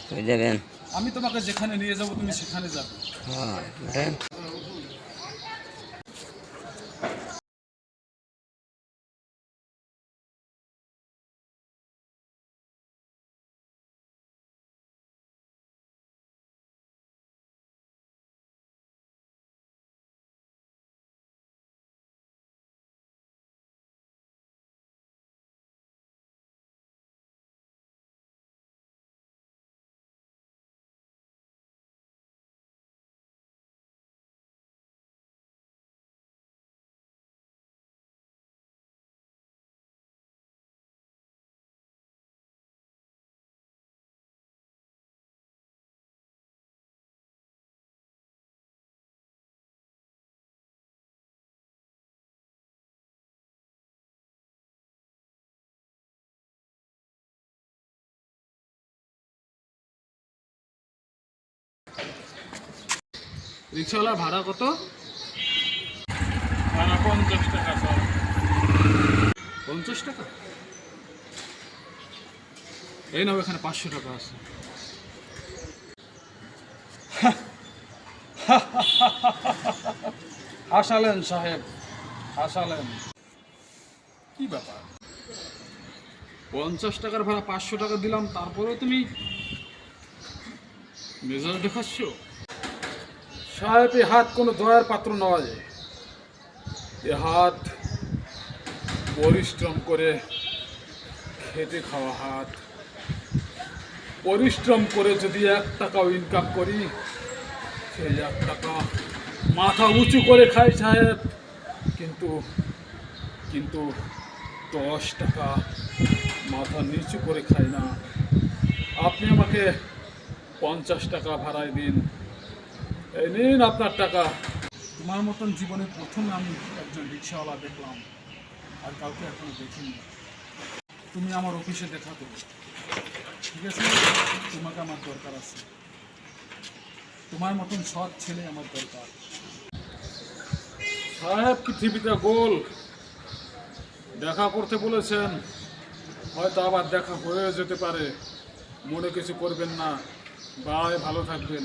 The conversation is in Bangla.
কই যাবেন? আমি তোমাকে যেখানে নিয়ে যাব তুমি সেখানে যাবে। হ্যাঁ, রিক্সাওয়ালার ভাড়া কত? ভাড়া 50 টাকা স্যার। 50 টাকা? এই নাও, এখানে 500 টাকা আছে। হাসালেন সাহেব, হাসালেন। কি ব্যাপার, 50 টাকার ভাড়া 500 টাকা দিলাম, তারপরেও তুমি মেজাজ দেখাচ্ছ? সাহেব, এ হাত কোনো দয়ার পাত্র নয়। এ হাত পরিশ্রম করে খেটে খাওয়া হাত। পরিশ্রম করে যদি 1 টাকাও ইনকাম করি, সেই 1 টাকা মাথা উঁচু করে খাই সাহেব, কিন্তু কিন্তু 10 টাকা মাথা নিচু করে খাই না। আপনি আমাকে 50 টাকা ভাড়ায় দিন, এই নিন আপনার টাকা। তোমার মতন জীবনে প্রথম আমি একজন রিক্সাওয়ালা দেখলাম, আর কাউকে এখনো দেখিনি। তুমি আমার অফিসে দেখা করো, ঠিক আছে? তোমাকে আমার দরকার আছে, তোমার মতন সৎ ছেলে আমার দরকার। সাহেব, পৃথিবীটা গোল, দেখা করতে বলেছেন, হয়তো আবার দেখা হয়ে যেতে পারে। মনে কিছু করবেন না, বাই, ভালো থাকবেন।